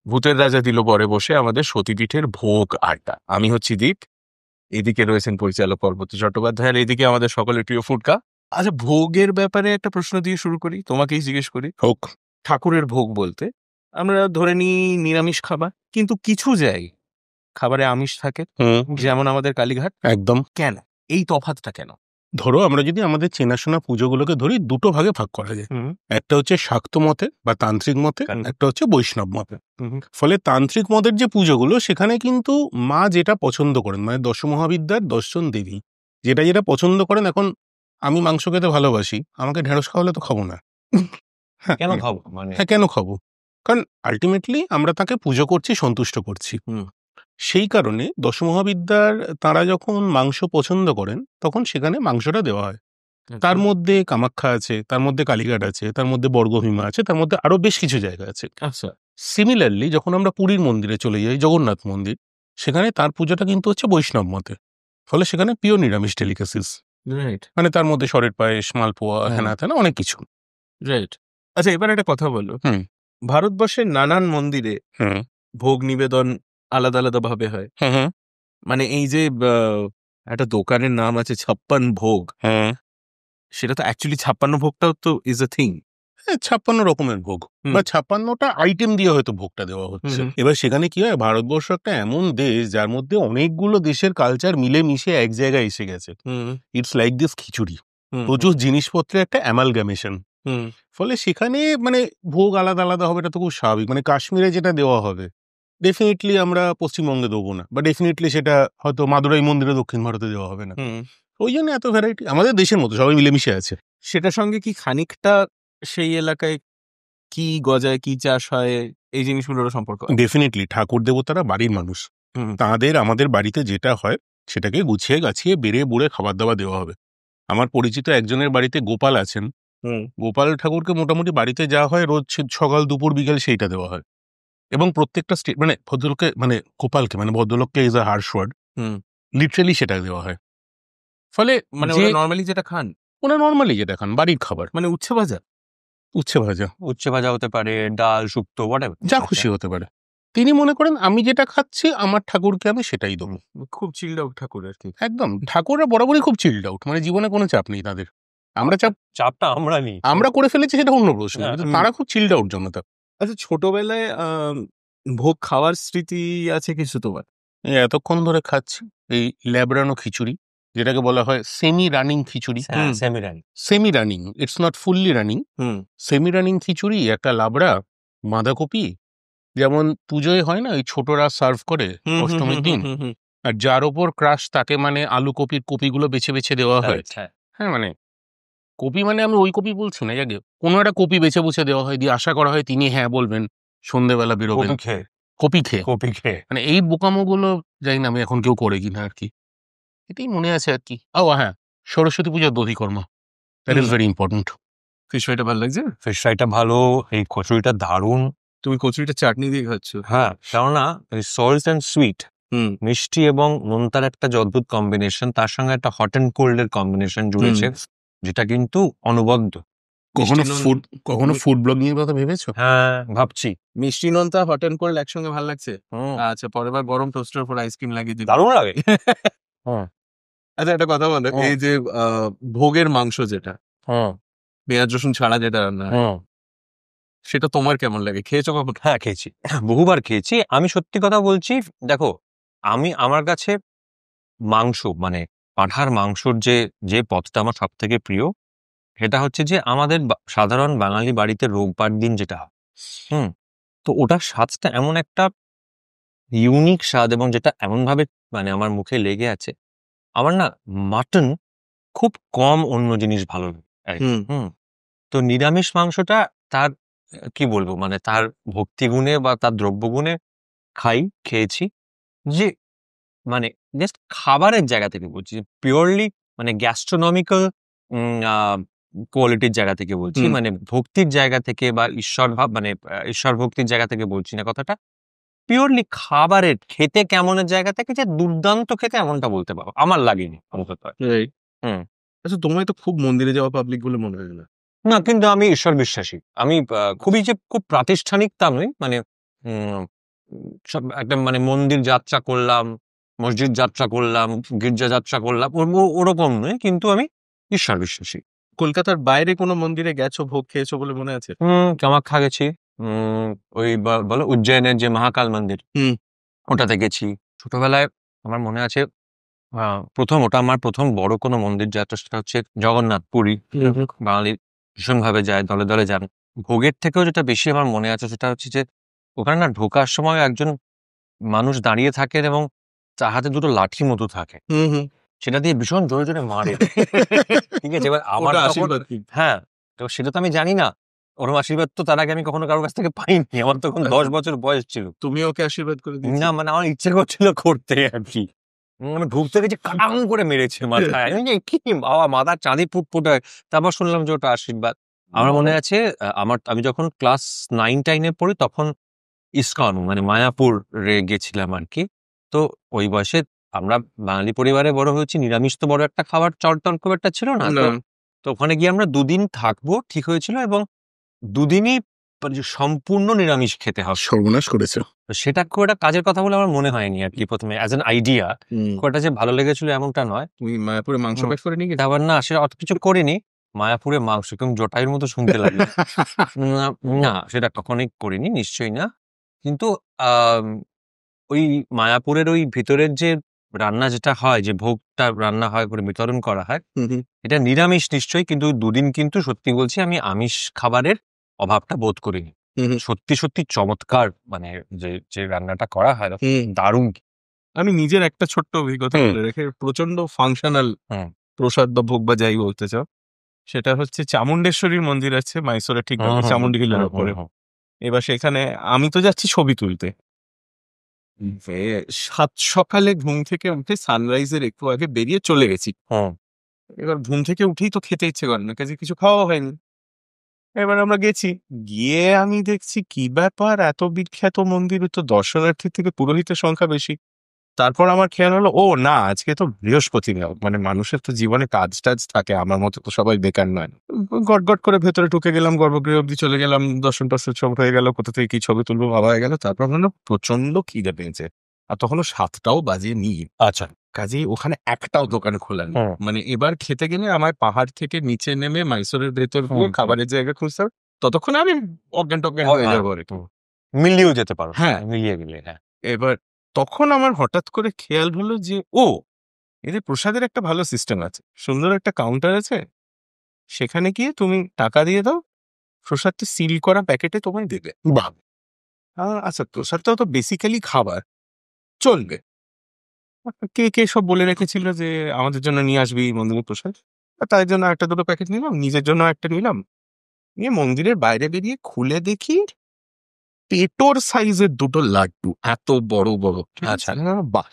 ভূতের রাজা দিল পরে বসে আমাদের সতীপীঠের ভোগ আড্ডা। আমি হচ্ছি দীপ, এদিকে রয়েছেন পরিচালক পর্বত চট্টোপাধ্যায়, আর এদিকে আমাদের সকলের প্রিয় ফুটকা। আচ্ছা, ভোগের ব্যাপারে একটা প্রশ্ন দিয়ে শুরু করি, তোমাকেই জিজ্ঞেস করি। হোক। ঠাকুরের ভোগ বলতে আমরা ধরে নিই নিরামিষ খাবার, কিন্তু কিছু জায়গায় খাবারে আমিষ থাকে, যেমন আমাদের কালীঘাট। একদম। কেন এই তফাৎটা কেন? ধরো আমরা যদি আমাদের চেনাশোনা পুজোগুলোকে ধরি, দুটো ভাগে ভাগ করা যায়। একটা হচ্ছে শাক্ত মতে বা তান্ত্রিক মতে, একটা হচ্ছে বৈষ্ণব মতে। ফলে তান্ত্রিক মতের যে পুজোগুলো, সেখানে কিন্তু মা যেটা পছন্দ করেন, মানে দশমহাবিদ্যার 10জন দেবী যেটা যেটা পছন্দ করেন। এখন আমি মাংস খেতে ভালোবাসি, আমাকে ঢেঁড়স খাওয়ালে তো খাবো না। কেন খাবো? মানে হ্যাঁ, কেন খাবো? কারণ আলটিমেটলি আমরা তাকে পুজো করছি, সন্তুষ্ট করছি। সেই কারণে দশমহাবিদ্যার তারা যখন মাংস পছন্দ করেন, তখন সেখানে মাংসটা দেওয়া হয়। তার মধ্যে কামাখ্যা আছে, তার মধ্যে কালীঘাট আছে, তার মধ্যে বর্গভীমা আছে, তার মধ্যে আরো বেশ কিছু জায়গা আছে। আচ্ছা, সিমিলারলি যখন আমরা পুরীর মন্দিরে চলে যাই, জগন্নাথ মন্দির, সেখানে তার পুজোটা কিন্তু হচ্ছে বৈষ্ণব মতে। ফলে সেখানে পিওর নিরামিষ ডেলিকেসিস, রাইট মানে তার মধ্যে সরের পায়েস, মালপোয়া, হেনা তেনা অনেক কিছু। রাইট। আচ্ছা, এবার একটা কথা বলো। ভারতবর্ষের নানান মন্দিরে ভোগ নিবেদন আলাদা আলাদা ভাবে হয়। মানে এই যে একটা দোকানের নাম আছে 56 ভোগ, সেটা তো অ্যাকচুয়ালি 56 ভোগটাও তো ইজ এ থিং। 56 রকমের ভোগ বা 56টা আইটেম দিয়ে হয়তো ভোগটা দেওয়া হচ্ছে। এবার সেখানে কি হয়, ভারতবর্ষ একটা এমন দেশ যার মধ্যে অনেকগুলো দেশের কালচার মিলে মিশে এক জায়গায় এসে গেছে। ইটস লাইক দিস খিচুড়ি, প্রচুর জিনিসপত্রের একটা অ্যামালগামেশন। ফলে সেখানে মানে ভোগ আলাদা আলাদা হবে, এটা তো খুব স্বাভাবিক। মানে কাশ্মীরে যেটা দেওয়া হবে ডেফিনেটলি আমরা পশ্চিমবঙ্গে দেবো না, বা ডেফিনেটলি সেটা হয়তো মাদুরাই মন্দিরে দক্ষিণ ভারতে দেওয়া হবে না। ওই জন্য এত ভ্যারাইটি, আমাদের দেশের মতো সবাই মিলেমিশে আছে। সেটার সঙ্গে কি খানিকটা সেই এলাকায় কি গজায়, কি চাষ হয়, এই জিনিসগুলোর সম্পর্ক? ডেফিনেটলি ঠাকুর দেবতারা বাড়ির মানুষ, তাদের আমাদের বাড়িতে যেটা হয় সেটাকে গুছিয়ে গাছিয়ে বেড়ে বুড়ে খাবার দাবার দেওয়া হবে। আমার পরিচিত একজনের বাড়িতে গোপাল আছেন, গোপাল ঠাকুরকে মোটামুটি বাড়িতে যাওয়া হয় রোজ সকাল দুপুর বিকেল সেইটা দেওয়া হয়। এবং প্রত্যেকটা স্টেট মানে ভদ্রলোককে মানে গোপালকে মানে ভদ্রলোককে is a harsh word, literally সেটা দেওয়া হয়। ফলে মানে নর্মালি যেটা খান, ওরা নর্মালি যেটা খান বাড়ির খাবার, মানে উচ্ছে ভাজা উচ্ছে ভাজা হতে পারে, ডাল, শুক্তো, হোয়াটএভার, যা খুশি হতে পারে। তিনি মনে করেন আমি যেটা খাচ্ছি আমার ঠাকুরকে আমি সেটাই দেবো। খুব চিল্ড আউট ঠাকুর আর কি। একদম, ঠাকুররা বরাবরই খুব চিল্ড আউট, মানে জীবনে কোনো চাপ নেই তাদের। আমরা চাপটা আমরা নিই, আমরা করে ফেলেছি সেটা অন্য প্রশ্ন, কিন্তু তারা খুব চিল্ড আউট জনতা। আচ্ছা, ছোটবেলায় ভোগ খাওয়ার স্মৃতি আছে কিছু তোমার? এতক্ষণ ধরে খাচ্ছি এই ল্যাবড়ানো খিচুড়ি, যেটাকে বলা হয় semi running khichuri. Semi running, it's not fully running. Semi running khichuri, একটা লাবড়া, বাঁধাকপি, যেমন পুজোয় হয় না ওই ছোটরা সার্ভ করে অষ্টমীর দিন, আর যার ওপর ক্রাশ তাকে মানে আলু কপির কপিগুলো বেছে বেছে দেওয়া হয়। হ্যাঁ, মানে কপি মানে আমি ওই কপি বলছি না, জাগে কোনো একটা কপি বেছে বুছে দেওয়া হয়, দিয়ে আশা করা হয় তিনি হ্যাঁ বলবেন, সন্ধ্যেবেলা বেরোবেন কপি খেয়ে। মানে এই বোকামোগুলো জানি না আমি এখন কেউ করে কিনা আর কি, এটাই মনে আছে আর কি। ও হ্যাঁ, সরস্বতী পূজার দধিকর্মা, that is very important. Fish ফ্রাইটা ভালো লাগছে? ফিশ ফ্রাইটা ভালো, এই কচুরিটা দারুণ। তুমি কচুরিটা চাটনি দিয়ে খাচ্ছ? হ্যাঁ, কেননা সল্ট অ্যান্ড সুইট, মিষ্টি এবং নোনতার একটা অদ্ভুত কম্বিনেশন, তার সঙ্গে একটা হট অ্যান্ড কোল্ড এর কম্বিনেশন জুড়েছে, যেটা কিন্তু অনবদ্য। কখনো ফুড ব্লগিং এর কথা ভেবেছো? হ্যাঁ, ভাবছি। মিষ্টি নোনতা হট অ্যান্ড কোল্ড একসঙ্গে ভালো লাগছে? আচ্ছা, পরের বার গরম টোস্টের উপর আইসক্রিম লাগিয়ে দিই, দারুণ লাগে। আচ্ছা, একটা কথা বলো, এই যে ভোগের মাংস যেটা পেঁয়াজ রসুন ছাড়া যেটা রান্না, সেটা তোমার কেমন লাগে? খেয়েছো কখন? হ্যাঁ, খেয়েছি, বহুবার খেয়েছি। আমি সত্যি কথা বলছি, দেখো আমার কাছে মাংস মানে পাঁঠার মাংসর যে পদটা আমার সব থেকে প্রিয়, সেটা হচ্ছে যে আমাদের সাধারণ বাঙালি বাড়িতে রোববার দিন যেটা হয়, তো ওটার স্বাদটা এমন একটা ইউনিক স্বাদ, এবং যেটা এমন ভাবে মানে আমার মুখে লেগে আছে। আমার না মাটন খুব কম অন্য জিনিস ভালো লাগে। তো নিরামিষ মাংসটা তার কি বলবো, মানে তার ভক্তিগুণে বা তার দ্রব্যগুণে খেয়েছি, যে মানে জাস্ট খাবারের জায়গা থেকে বলছি, পিওরলি মানে গ্যাস্ট্রোনমিক্যাল কোয়ালিটির জায়গা থেকে বলছি, মানে ভক্তির জায়গা থেকে বা ঈশ্বর ভাব মানে ঈশ্বর ভক্তির জায়গা থেকে বলছি না কথাটা, পিওরলি খাবারের খেতে কেমনের জায়গা থেকে যে দুর্দান্ত খেতে এমনটা বলতে পারো, আমার লাগেনি অন্তত। আচ্ছা, তোমায় তো খুব মন্দিরে যাওয়া পাবলিক বলে মনে হয় না? না, কিন্তু আমি ঈশ্বর বিশ্বাসী। আমি খুবই যে খুব প্রাতিষ্ঠানিক তা নই, মানে সব একটা মানে মন্দির যাত্রা করলাম, মসজিদ যাত্রা করলাম, গির্জা যাত্রা করলাম, ওরকম নয়, কিন্তু আমি ঈশ্বর বিশ্বাসী। কলকাতার বাইরে কোনো মন্দিরে গেছো, ভোগ খেয়েছো বলে মনে আছে? কামাখ্যা গেছি, ওই বলো উজ্জয়নের যে মহাকাল মন্দির, ওটাতে গেছি। ছোটবেলায় আমার মনে আছে ওটা আমার প্রথম বড় কোনো মন্দির যাত্রা, সেটা হচ্ছে জগন্নাথ পুরী। বাঙালি ভীষণ ভাবে যায়, দলে দলে যান। ভোগের থেকেও যেটা বেশি আমার মনে আছে সেটা হচ্ছে যে ওখানে না ঢোকার সময় একজন মানুষ দাঁড়িয়ে থাকেন এবং তার হাতে দুটো লাঠি মতো থাকে, সেটা দিয়ে ভীষণ জোরে জোরে মারে। ঠিক আছে, এবার আমার হ্যাঁ, তো সেটা তো আমি জানি না, ওরম আশীর্বাদ তো তার আগে আমি কখনো কারোর কাছ থেকে পাইনি। আমার তখন 10 বছর বয়স ছিল। তুমি ওকে আশীর্বাদ করে দিয়েছো? না, মানে আমার ইচ্ছে করছিল করতে আর কি। আমি ঢুকতে গেছি, কাটাং করে মেরেছে মাথায়। আমি কি বাবা, মাথার চাঁদি ফুটফুটায়। তারপর শুনলাম যে ওটা আশীর্বাদ। আমার মনে আছে আমি যখন ক্লাস 9-10 পড়ি, তখন ইসকন মানে মায়াপুর গেছিলাম আর কি। তো ওই বয়সে আমরা বাঙালি পরিবারে বড় হয়েছি, নিরামিষ তো বড় একটা খাবার চটটন খুব একটা ছিল না। তো ওখানে গিয়ে আমরা 2 দিন থাকবো ঠিক হয়েছিল, এবং 2 দিনই সম্পূর্ণ নিরামিষ খেতে হবে। সর্বনাশ করেছে। সেটা খুব একটা কাজের কথা বলে আমার মনে হয়নি আর কি প্রথমে, অ্যাজ অ্যান আইডিয়া। খুব একটা যে ভালো লেগেছিল এমনটা নয়। তুমি মায়াপুরে মাংস পেশ করে নিয়ে গেছো? আবার না, সেটা অত কিছু করিনি। মায়াপুরে মাংস কেমন জটায়ুর মতো শুনতে লাগে। না, সেটা কখনোই করিনি, নিশ্চয়ই না। কিন্তু ওই মায়াপুরের ওই ভিতরের যে রান্না যেটা হয়, যে ভোগটা রান্না হয় করে বিতরণ করা হয়, এটা নিরামিষ নিশ্চয়ই, কিন্তু 2 দিন কিন্তু সত্যি বলছি আমি আমিষ খাবারের অভাবটা বোধ করিনি। সত্যি সত্যি চমৎকার, মানে যে রান্নাটা করা হয় দারুণ। আমি নিজের একটা ছোট্ট অভিজ্ঞতা বলে রেখে, প্রচন্ড ফাংশনাল প্রসাদ বা ভোগ বা যাই বলতে চাও, সেটা হচ্ছে চামুণ্ডেশ্বরীর মন্দির আছে মাইসোরে, ঠিক চামুন্ডি হিলের ওপরে। এবার সেখানে আমি তো যাচ্ছি ছবি তুলতে, 7 সকালে ঘুম থেকে উঠে সানরাইজের একটু আগে বেরিয়ে চলে গেছি। এবার ঘুম থেকে উঠেই তো খেতে ইচ্ছে করে না, কাজে কিছু খাওয়া হয়নি। এবার আমরা গেছি, গিয়ে আমি দেখছি কি ব্যাপার, এত বিখ্যাত মন্দির, তো দর্শনার্থীর থেকে পুরোহিতের সংখ্যা বেশি। তারপর আমার খেয়াল হলো, ও না, আজকে তো বৃহস্পতিবার, মানে মানুষের তো জীবনে কাজ টাজ থাকে, আমার মতো তো সবাই বেকার নয়। গট করে ভেতরে ঢুকে গেলাম, গর্ভগৃহ অব্দি চলে গেলাম, দর্শন টর্শন সব হয়ে গেল, কোথা থেকে কি ছবি তুলবো ভাবা হয়ে গেল। তারপর মানে প্রচন্ড খিদে পেয়েছে, আর তখনও 7টাও বাজেনি। আচ্ছা, কাজেই ওখানে একটাও দোকান খোলা নেই। মানে এবার খেতে গেলে আমায় পাহাড় থেকে নিচে নেমে মাইসোরের ভেতর খাবারের জায়গা খুঁজতে হবে, ততক্ষণে আমি অজ্ঞান টজ্ঞান হয়ে যাবো আর কি। মিলিয়েও যেতে পারো। হ্যাঁ, মিলিয়ে গেলে। হ্যাঁ, এবার তখন আমার হঠাৎ করে খেয়াল হলো যে এদের প্রসাদের একটা ভালো সিস্টেম আছে, সুন্দর একটা কাউন্টার আছে, সেখানে গিয়ে তুমি টাকা দিয়ে দাও, প্রসাদটা সিল করা প্যাকেটে তোমায় দেবে। বাহ, আচ্ছা, প্রসাদটাও তো বেসিক্যালি খাবার, চলবে। কে কে সব বলে রেখেছিল যে আমাদের জন্য নিয়ে আসবি মন্দিরের প্রসাদ, তাই জন্য একটা দুটো প্যাকেট নিলাম, নিজের জন্য একটা নিলাম, নিয়ে মন্দিরের বাইরে বেরিয়ে খুলে দেখি পেটোর সাইজের 2টো লাড্ডু, এত বড় বড়। আচ্ছা, বাহ,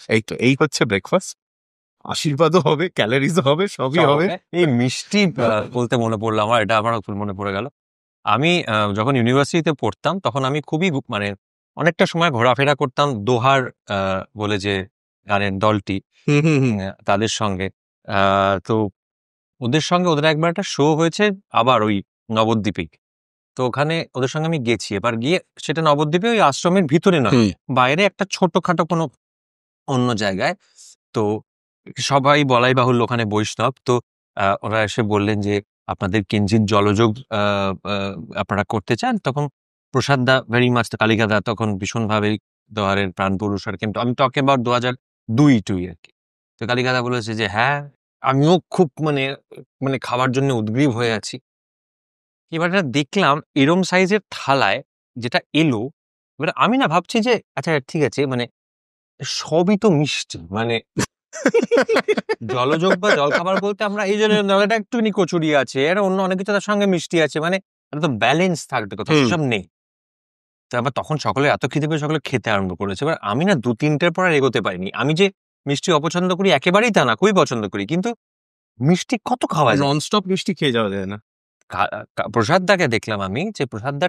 এই হচ্ছে ব্রেকফাস্ট। আশীর্বাদও হবে, ক্যালোরিজও হবে, সবই হবে। এই মিষ্টি বলতে মনে পড়লো আমার, এটা আমার মনে পড়ে গেল। আমি যখন ইউনিভার্সিটিতে পড়তাম, তখন আমি খুবই মানে অনেকটা সময় ঘোরাফেরা করতাম দোহার বলে যে গানের দলটি, তাদের সঙ্গে। তো ওদের একবার একটা শো হয়েছে আবার ওই নবদ্বীপে, তো ওখানে ওদের সঙ্গে আমি গেছি। এবার গিয়ে সেটা নবদ্বীপে ওই আশ্রমের ভিতরে নয়, বাইরে একটা ছোটখাটো কোনো অন্য জায়গায়। তো সবাই বলাই বাহুল্য ওখানে বৈষ্ণব, তো ওরা এসে বললেন যে আপনাদের কিঞ্চিৎ জলযোগ আপনারা করতে চান। তখন প্রসাদ দা ভেরি মাচ, কালিকা দা তখন ভীষণভাবে দোহারের প্রাণ পুরুষ আর, কিন্তু আমি টকিং অ্যাবাউট 2002 আর কি। তো কালিকা দা বলেছে যে হ্যাঁ, আমিও খুব মানে খাবার জন্য উদ্গ্রীব হয়ে আছি। এবার দেখলাম এরম সাইজের থালায় যেটা এলো, এবার আমি না ভাবছি যে আচ্ছা ঠিক আছে, মানে সবই তো মিষ্টি, মানে জলযোগ বা জলখাবার বলতে আমরা এই জন্য এটা একটুখানি কচুরি আছে, এটা অন্য অনেক কিছু তার সঙ্গে মিষ্টি আছে, মানে এটা তো ব্যালেন্স থাকবে, কথা সব নেই। তো আবার তখন সকলে এত খিদে পেয়ে সকলে খেতে আরম্ভ করেছে। এবার আমি না 2-3টের পর আর এগোতে পারিনি। আমি যে মিষ্টি অপছন্দ করি একেবারেই তা না, খুবই পছন্দ করি, কিন্তু মিষ্টি কত খাওয়া যায়, ননস্টপ মিষ্টি খেয়ে যাওয়া যায় না। প্রসাদ দাকে দেখলাম আমি যে প্রসাদ দা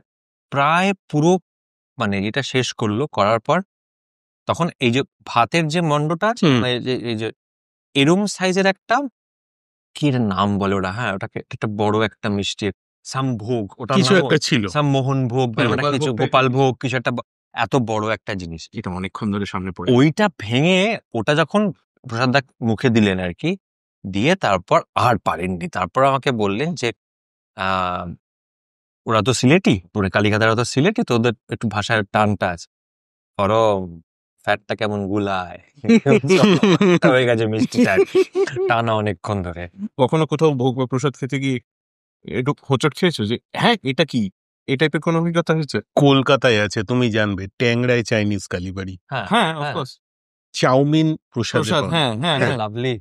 প্রায় পুরো মানে এটা শেষ করলো, করার পর তখন এই যে ভাতের যে মন্ডটা আছে, এই যে এরম সাইজের একটা, কি নাম বলে ওরা, হ্যাঁ ওটাকে একটা বড় একটা মিষ্টি সামভোগ, ওটা কিছু একটা ছিল, সামমোহন ভোগ, কিছু গোপাল ভোগ, কিছু একটা এত বড় একটা জিনিস, এটা অনেকক্ষণ ধরে সামনে পড়ে। ওইটা ভেঙে ওটা যখন প্রসাদদা মুখে দিলেন আর কি, দিয়ে তারপর আর পারেননি, তারপর আমাকে বললেন যে আহ ওরা তো সিলেটি, পুরো কালিকাতারা তো সিলেটি, তো ওদের একটু ভাষার টানটা আছে, গরম ফ্যাটটা কেমন গুলায় হয়ে গেছে মিষ্টিটা টানা অনেকক্ষণ ধরে। কখনো কোথাও ভোগ বা প্রসাদ খেতে গিয়ে একটু হোঁচট খেয়েছো যে হ্যাঁ এটা কি, এই টাইপের কোনো অভিজ্ঞতা হয়েছে? কলকাতায় আছে, তুমি জানবে, ট্যাংরায় চাইনিজ কালীবাড়ি, হ্যাঁ অফকোর্স, চাউমিন প্রসাদে প্রসাদ, পাওয়া। হ্যাঁ হ্যাঁ হ্যাঁ। লাভলি।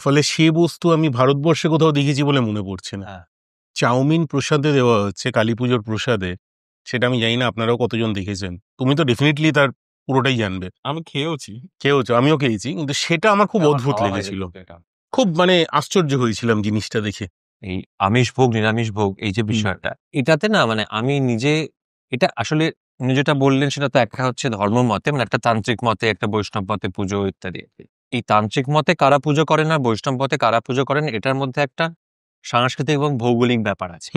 ফলে সে বস্তু আমি ভারতবর্ষে কোথাও দেখেছি বলে মনে পড়ছে না। হ্যাঁ। চাউমিন প্রসাদে দেওয়া হচ্ছে কালী পুজোর প্রসাদে, সেটা আমি জানি না আপনারাও কতজন দেখেছেন, তুমি তো ডেফিনেটলি তার পুরোটাই জানবে। আমি খেয়েওছি। খেয়েছো? আমিও খেয়েছি, কিন্তু সেটা আমার খুব অদ্ভুত লেগেছিল, খুব মানে আশ্চর্য হয়েছিলাম জিনিসটা দেখে। এই আমিষ ভোগ নিরামিষ ভোগ এই যে বিষয়টা, এটাতে না মানে আমি নিজে, এটা আসলে উনি যেটা বললেন সেটা তো একটা হচ্ছে ধর্ম মতে, মানে একটা তান্ত্রিক মতে, একটা বৈষ্ণব মতে পুজো ইত্যাদি। এই তান্ত্রিক মতে কারা পুজো করেন আর বৈষ্ণব মতে কারা পুজো করেন, এটার মধ্যে একটা সাংস্কৃতিক এবং ভৌগোলিক ব্যাপার আছে।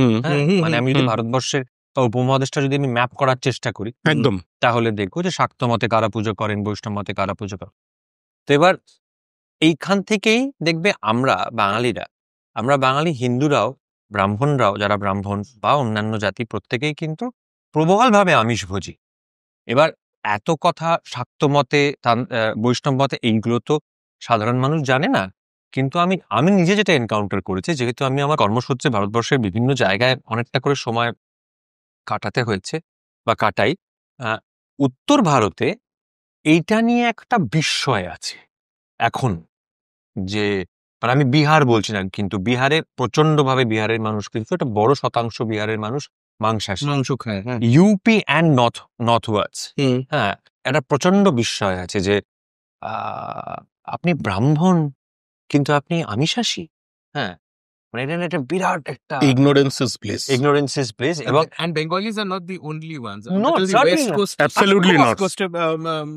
মানে আমি যদি ভারতবর্ষের বা উপমহাদেশটা যদি আমি ম্যাপ করার চেষ্টা করি একদম, তাহলে দেখবো যে শাক্ত মতে কারা পুজো করেন, বৈষ্ণব মতে কারা পুজো করেন। তো এবার এইখান থেকেই দেখবে আমরা বাঙালিরা, আমরা বাঙালি হিন্দুরাও, ব্রাহ্মণরাও, যারা ব্রাহ্মণ বা অন্যান্য জাতি, প্রত্যেকেই কিন্তু প্রবলভাবে আমিষভোজী। এবার এত কথা শাক্ত মতে, বৈষ্ণব মতে, এইগুলো তো সাধারণ মানুষ জানে না। কিন্তু আমি নিজে যেটা এনকাউন্টার করেছি, যেহেতু আমি আমার কর্মসূত্রে ভারতবর্ষের বিভিন্ন জায়গায় অনেকটা করে সময় কাটাতে হয়েছে বা কাটাই, উত্তর ভারতে এইটা নিয়ে একটা বিস্ময় আছে এখন। যে মানে আমি বিহার বলছি না, কিন্তু বিহারে প্রচন্ডভাবে বিহারের মানুষ, কিন্তু একটা বড় শতাংশ বিহারের মানুষ মাংসাশী, মাংস খায়। হ্যাঁ, ইউপি অ্যান্ড নর্থ ওয়ার্ডস, হ্যাঁ, একটা প্রচন্ড বিস্ময় আছে যে আপনি ব্রাহ্মণ কিন্তু আপনি আমিষাশী। হ্যাঁ, মানে এটা একটা বিরাট একটা ignorance is bliss. ignorance is bliss। এবং and Bengalis are not the only ones. No, Because the certainly West not. Coast, Absolutely West not. Coast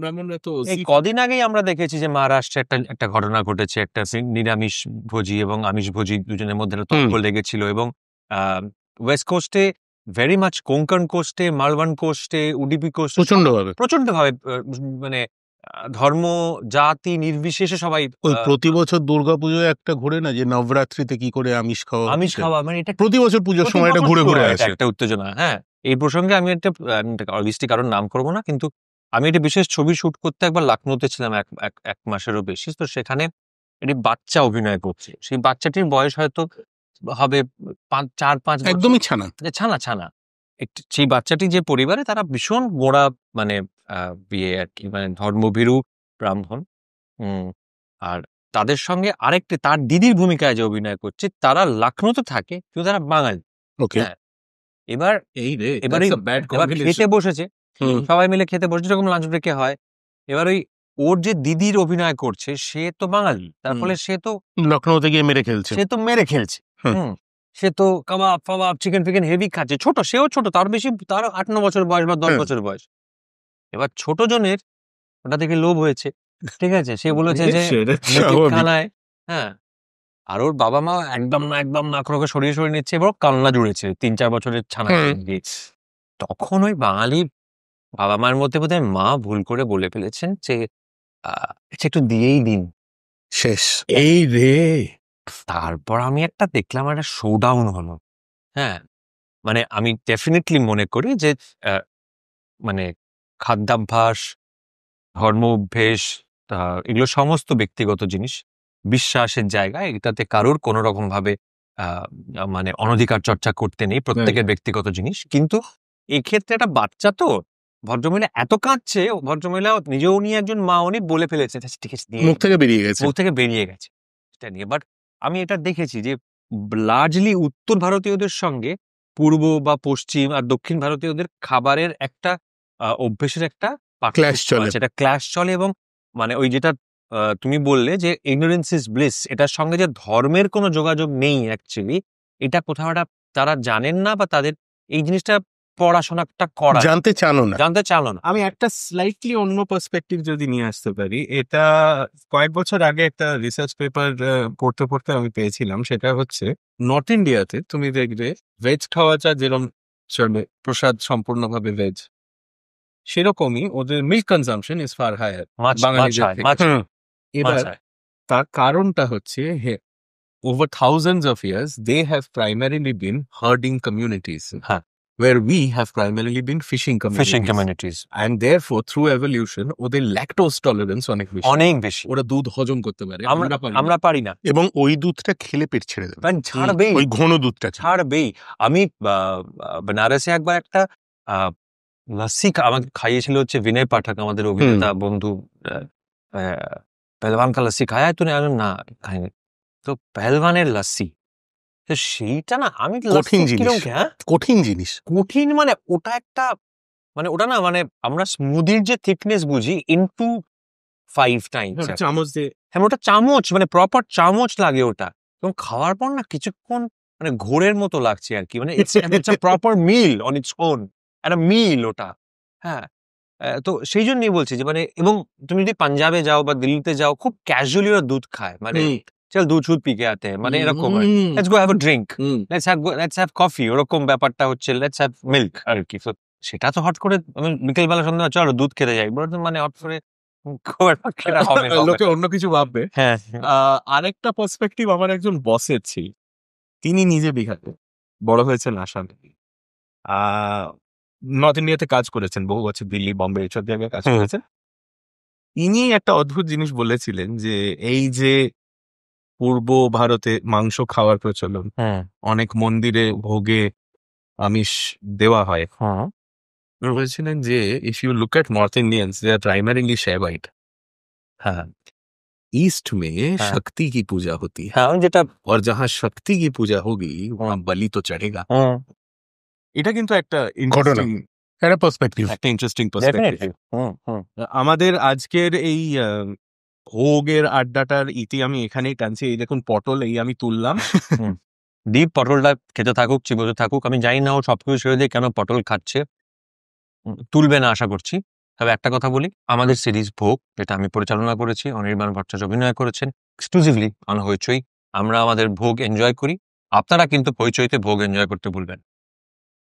ব্রাহ্মণরা তো এই কদিন আগেই আমরা দেখেছি যে মহারাষ্ট্রে একটা ঘটনা ঘটেছে, একটা নিরামিষ ভোজি এবং আমিষ ভোজি দুজনের মধ্যে একটা তর্ক লেগেছিল। এবং ওয়েস্ট কোস্টে ভেরি মাচ, কোঙ্কণ কোস্টে, মালওয়ান কোস্টে, উডিপি কোস্টে প্রচন্ডভাবে মানে ধর্ম জাতি নির্বিশেষে সবাই ওই প্রতি বছর দুর্গাপুজোয় একটা ঘুরে না, যে নবরাত্রিতে কি করে আমিষ খাওয়া, মানে এটা প্রতি বছর পুজোর সময় এটা ঘুরে ঘুরে আসে একটা উত্তেজনা। হ্যাঁ, এই প্রসঙ্গে আমি একটা অবভিয়াসলি কারণ নাম করবো না, কিন্তু আমি একটা বিশেষ ছবি শুট করতে একবার লখনৌতে ছিলাম এক মাসেরও বেশি। তো সেখানে একটি বাচ্চা অভিনয় করছে, সেই বাচ্চাটির বয়স হয়তো হবে 4-5 বছর, একদমই ছানা ছানা। সেই বাচ্চাটি যে পরিবারে, তারা ভীষণ গোড়া মানে বিয়ে আর কি, মানে ধর্মভীরু ব্রাহ্মণ। আর তাদের সঙ্গে আরেকটি তার দিদির ভূমিকায় যে অভিনয় করছে, তারা লখনৌতে থাকে কিন্তু তারা বাঙালি। এবার খেতে বসেছে, সবাই মিলে খেতে বসেছে, যেরকম লাঞ্চ ব্রেকে হয়। এবার ওর যে দিদির অভিনয় করছে সে তো বাঙালি, তার ফলে সে তো লখনৌতে গিয়ে মেরে খেলছে, সে তো কাবাব ফাবাব চিকেন ফিকেন হেভি খাচ্ছে। ছোট, সেও ছোট, তার বেশি, তার 8-9 বছর বয়স বা 10 বছর বয়স। এবার ছোট জনের ওটা দেখে লোভ হয়েছে, ঠিক আছে, সে বলেছে যে খানায়, হ্যাঁ। আর ওর বাবা মা একদম না করে সরিয়ে নিচ্ছে, এবং কান্না জুড়েছে 3-4 বছরের ছানা দিয়ে। তখন ওই বাঙালি বাবা মায়ের মধ্যে বোধহয় মা ভুল করে বলে ফেলেছেন যে একটু দিয়েই দিন, শেষ। এই রে, তারপর আমি একটা দেখলাম একটা শোডাউন হলো। হ্যাঁ, মানে আমি ডেফিনেটলি মনে করি যে মানে খাদ্যাভ্যাস, ধর্ম অভ্যেস, এগুলো সমস্ত ব্যক্তিগত জিনিস, বিশ্বাসের জায়গায়, এটাতে কারোর কোনো রকম ভাবে মানে অনধিকার চর্চা করতে নেই, প্রত্যেকের ব্যক্তিগত জিনিস। কিন্তু এক্ষেত্রে একটা বাচ্চা তো, ভদ্রমহিলা এত কাঁদছে, ভদ্রমহিলা নিজেও উনি একজন মা, উনি বলে ফেলেছে ঠিক আছে, মুখ থেকে বেরিয়ে গেছে এটা নিয়ে। বাট আমি এটা দেখেছি যে লার্জলি উত্তর ভারতীয়দের সঙ্গে পূর্ব বা পশ্চিম আর দক্ষিণ ভারতীয়দের খাবারের একটা অভ্যেসের একটা ক্ল্যাশ চলে। এবং মানে ওই যেটা তুমি বললে যে ইগনোরেন্স ইজ ব্লিস, এটার সঙ্গে যে ধর্মের কোনো যোগাযোগ নেই অ্যাকচুয়ালি, এটা কোথাও তারা জানেন না, বা তাদের এই জিনিসটা পড়াশোনাটা করা জানতে চানো না। আমি একটা স্লাইটলি অন্য পার্সপেক্টিভ যদি নিয়ে আসতে পারি, এটা কয়েক বছর আগে একটা রিসার্চ পেপার পড়তে আমি পেয়েছিলাম। সেটা হচ্ছে নর্থ ইন্ডিয়াতে তুমি দেখবে ভেজ খাওয়াটা যেরকম চলে, প্রসাদ সম্পূর্ণভাবে ভেজ, সেরকমই ওদের milk consumption is far higher মাছ বাঙালিদের হয়, থেকে। মাছ এবার হয়। তার কারণটা হচ্ছে over thousands of years they have primarily been herding communities, হ্যাঁ। where we have primarily been fishing communities. Communities And therefore through evolution ওদের ল্যাকটোজ টলারেন্স অনেক বেশি, অনেক বেশি। ওরা দুধ হজম করতে পারে, আমরা পারি না। আমরা পারি না। এবং ওই দুধটা খেলে পেট ছেড়ে দেবে, কারণ ছাড়বেই, ওই ঘন দুধটা ছাড়বেই। আমি বেনারসে একবার একটা লস্যি আমাকে খাইয়েছিল হচ্ছে বিনয় পাঠক, আমাদের অভিনেতা বন্ধু। পেহলওয়ান কা লস্যি খায়া তুই? না খাইনি। তো পেহলওয়ানের লস্যি, তো সেইটা না আমি কঠিন জিনিস, কঠিন জিনিস, কঠিন মানে ওটা একটা মানে ওটা না মানে আমরা স্মুদির যে থিকনেস বুঝি ইনটু 5 টাইমস। চামচ দিয়ে, হ্যাঁ ওটা চামচ মানে প্রপার চামচ লাগে ওটা, এবং খাওয়ার পর না কিছুক্ষণ মানে ঘোরের মতো লাগছে আর কি, মানে it's a proper meal on its own, একটা মিল ওটা। হ্যাঁ, তো সেই জন্যই বলছি যে মানে, এবং তুমি যদি পাঞ্জাবে যাও বা দিল্লিতে যাও খুব ক্যাজুয়ালি ওরা দুধ খায়, মানে চল দুধ শুধ পিকে আতে মানে এরকম, let's go have a drink, let's have coffee, ওরকম ব্যাপারটা হচ্ছে লেটস হ্যাভ মিল্ক আর কি। তো সেটা তো হট করে আমি বিকেলবেলা সন্ধ্যা চলো দুধ খেতে যাই, মানে হট করে লোকে অন্য কিছু ভাববে। হ্যাঁ, আরেকটা পার্সপেক্টিভ আমার একজন বসের ছিল, তিনি নিজে বিহারে বড় হয়েছেন, আসামে নর্থ ইন্ডিয়াতে কাজ করেছেন বহু বছর, দিল্লি বোম্বে এইসব জায়গায় কাজ করেছেন। ইনি একটা অদ্ভুত জিনিস বলেছিলেন যে এই যে পূর্ব ভারতে মাংস খাওয়ার প্রচলন, অনেক মন্দিরে ভোগে আমিষ দেওয়া হয়, বলেছিলেন যে if you look at north Indians they are primarily Shaivite. হ্যাঁ, ईस्ट में शक्ति की पूजा होती है, হ্যাঁ যেটা और जहाँ शक्ति की पूजा होगी वहाँ बलि तो चढ़ेगा। এটা কিন্তু একটা ইন্টারেস্টিং, একটা পার্সপেক্টিভ, একটা ইন্টারেস্টিং পার্সপেক্টিভ। আমাদের আজকের এই ভোগের আড্ডাটার ইতি আমি এখানেই টানছি। এই দেখুন পটল, এই আমি তুললাম। দীপ পটলটা খেতে থাকুক, চিবোতে থাকুক। আমি জানি না ও সবকিছু ছেড়ে দিয়ে কেন পটল খাচ্ছে, তুলবে না আশা করছি। তবে একটা কথা বলি, আমাদের সিরিজ ভোগ, যেটা আমি পরিচালনা করেছি, অনির্বাণ ভট্টাচার্য অভিনয় করেছেন এক্সক্লুসিভলি অন হইচই। আমরা আমাদের ভোগ এনজয় করি, আপনারা কিন্তু হইচইতে ভোগ এনজয় করতে ভুলবেন।